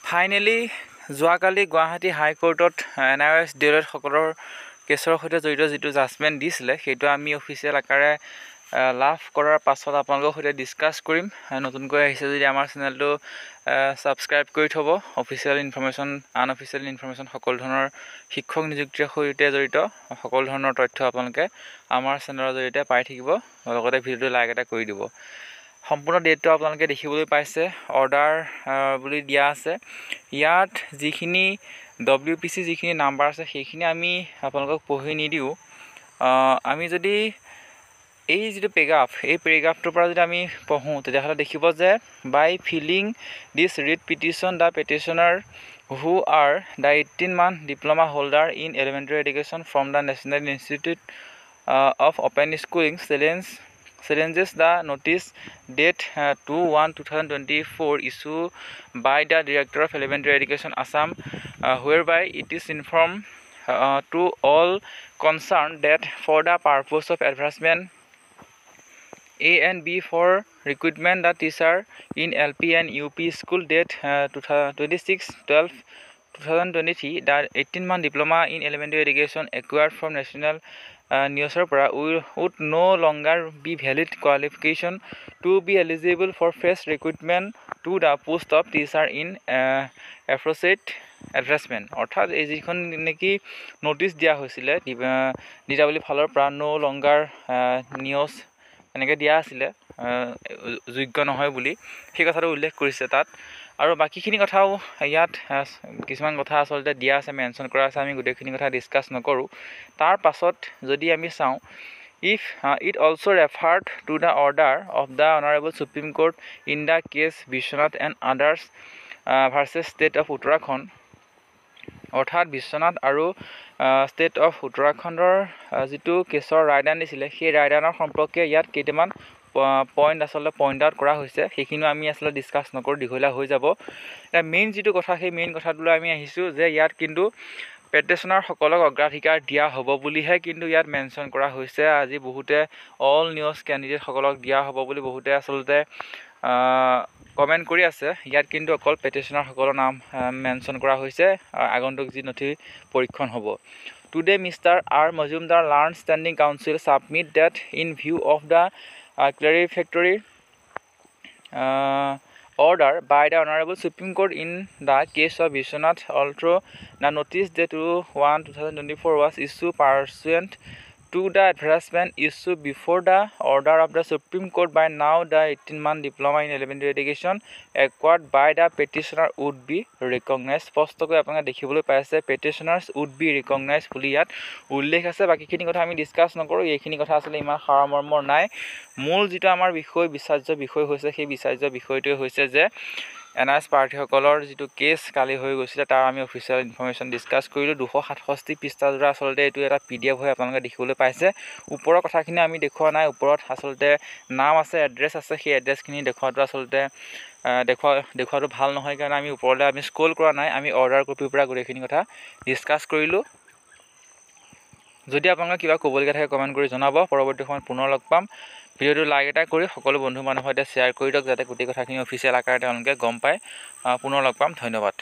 Finally যোৱাকালি Guwahati হাইকোৰ্টত NIOS DLED সকলৰ কেছৰ সৈতে জড়িত যিটো জাজমেণ্ট দিছিলে সেইটো আমি অফিচিয়েল আকাৰে লাভ কৰাৰ পাছত আপোনালোকৰ সৈতে ডিছকাছ কৰিম। নতুনকৈ আহিছে যদি আমাৰ চেনেলটো ছাবস্ক্ৰাইব কৰি থ'ব। অফিচিয়েল ইনফৰমেশ্যন আনঅফিচিয়েল ইনফৰমেশ্যন সকলো ধৰণৰ শিক্ষক নিযুক্তিৰ সৈতে জড়িত সকলো ধৰণৰ তথ্য আপোনালোকে আমাৰ চেনেলৰ জৰিয়তে পাই থাকিব। লগতে ভিডিঅ'টো লাইক এটা কৰি দিব। সম্পূৰ্ণ ডেটটো আপোনালোকে দেখিবলৈ পাইছে, অৰ্ডাৰ বুলি দিয়া আছে। ইয়াত যিখিনি WPC যিখিনি নাম্বাৰ আছে সেইখিনি আমি আপোনালোকক পঢ়ি নিদিওঁ। আমি যদি এই যিটো পেৰাগ্ৰাফটোৰ পৰা যদি আমি পঢ়োঁ তেতিয়াহ'লে দেখিব যে by filing this writ petition the petitioner who are the 18-month diploma holder in elementary education from the National Institute of Open Schooling challenges the notice date 2/1/2024 issued by the Director of Elementary Education Assam, whereby it is informed to all concerned that for the purpose of advancement A and B for recruitment the teacher in LP and UP school date 26/12/2023 the 18-month diploma in elementary education acquired from national NIOSৰ পৰা would no longer be valid qualification to be eligible for fresh recruitment to the post of teacher in associate advancement। অৰ্থাৎ এই যিখন নেকি notice দিয়া হৈছিলে DW ফালৰ পৰা no longer NIOS এনেকৈ দিয়া আছিলে যোগ্য নহয় বুলি, সেই কথাটো উল্লেখ কৰিছে তাত। আৰু বাকীখিনি কথাও ইয়াত কিছুমান কথা আচলতে দিয়া আছে, মেনশ্যন কৰা আছে। আমি গোটেইখিনি কথা ডিছকাছ নকৰোঁ। তাৰ পাছত যদি আমি চাওঁ, if it also referred to the order of the Honorable Supreme Court in the case Vishwanath and others versus State of Uttarakhand, অৰ্থাৎ বিশ্বনাথ আৰু ষ্টেট অফ উত্তৰাখণ্ডৰ যিটো কেছৰ ৰায়দান দিছিলে সেই ৰায়দানৰ সম্পৰ্কে ইয়াত কেইটামান পইণ্ট আচলতে পইণ্ট আউট কৰা হৈছে। সেইখিনিও আমি আচলতে ডিছকাছ নকৰোঁ, দীঘলীয়া হৈ যাব। এতিয়া মেইন যিটো কথা সেই মেইন কথাটোলৈ আমি আহিছোঁ যে ইয়াত কিন্তু পেটিশ্যনাৰসকলক অগ্ৰাধিকাৰ দিয়া হ'ব বুলিহে কিন্তু ইয়াত মেনশ্যন কৰা হৈছে। আজি বহুতে অল NIOS কেণ্ডিডেটসকলক দিয়া হ'ব বুলি বহুতে আচলতে কমেণ্ট কৰি আছে। ইয়াত কিন্তু অকল পেটিশ্যনাৰসকলৰ নাম মেনশ্যন কৰা হৈছে আগন্তুক যি নথি পৰীক্ষণ হ'ব। Today Mr. R. Majumdar Learned Standing Council submit that in view of the clarifactory order by the Honorable Supreme Court in the case of Vishwanath, although the notice date 2/1/2024 was issued pursuant to the advertisement issued before the order of the Supreme Court, by now the 18-month diploma in elementary education acquired by the petitioner would be recognized। স্পষ্টকৈ আপোনালোকে দেখিবলৈ পাইছে petitioners would be recognized বুলি ইয়াত উল্লেখ আছে। বাকীখিনি কথা আমি ডিছকাছ নকৰোঁ, এইখিনি কথা আচলতে ইমান সাৰমৰ্মৰ নাই। মূল যিটো আমাৰ বিচাৰ্য বিষয় হৈছে সেই বিচাৰ্য বিষয়টোৱে হৈছে যে NIOS প্ৰাৰ্থীসকলৰ যিটো কেছ কালি হৈ গৈছিলে তাৰ আমি অফিচিয়েল ইনফৰমেশ্যন ডিছকাছ কৰিলোঁ। 267 পৃষ্ঠাজোৰা আচলতে এইটো এটা PDF হৈ আপোনালোকে দেখিবলৈ পাইছে। ওপৰৰ কথাখিনি আমি দেখুওৱা নাই, ওপৰত আচলতে নাম আছে, এড্ৰেছ আছে। সেই এড্ৰেছখিনি দেখুৱাটো আচলতে দেখুৱাটো ভাল নহয়, কাৰণে আমি ওপৰলৈ আমি স্ক্ৰল কৰা নাই, আমি অৰ্ডাৰ কপিৰ পৰা গোটেইখিনি কথা ডিছকাছ কৰিলোঁ। যদি আপোনালোকে কিবা ক'বলগীয়া থাকে কমেণ্ট কৰি জনাব। পৰৱৰ্তী সময়ত পুনৰ লগ পাম। ভিডিঅ'টো লাইক এটা কৰি সকলো বন্ধু মানুহৰ সৈতে শ্বেয়াৰ কৰি দিয়ক, যাতে গোটেই কথাখিনি অফিচিয়েল আকাৰে তেওঁলোকে গম পায়। পুনৰ লগ পাম। ধন্যবাদ।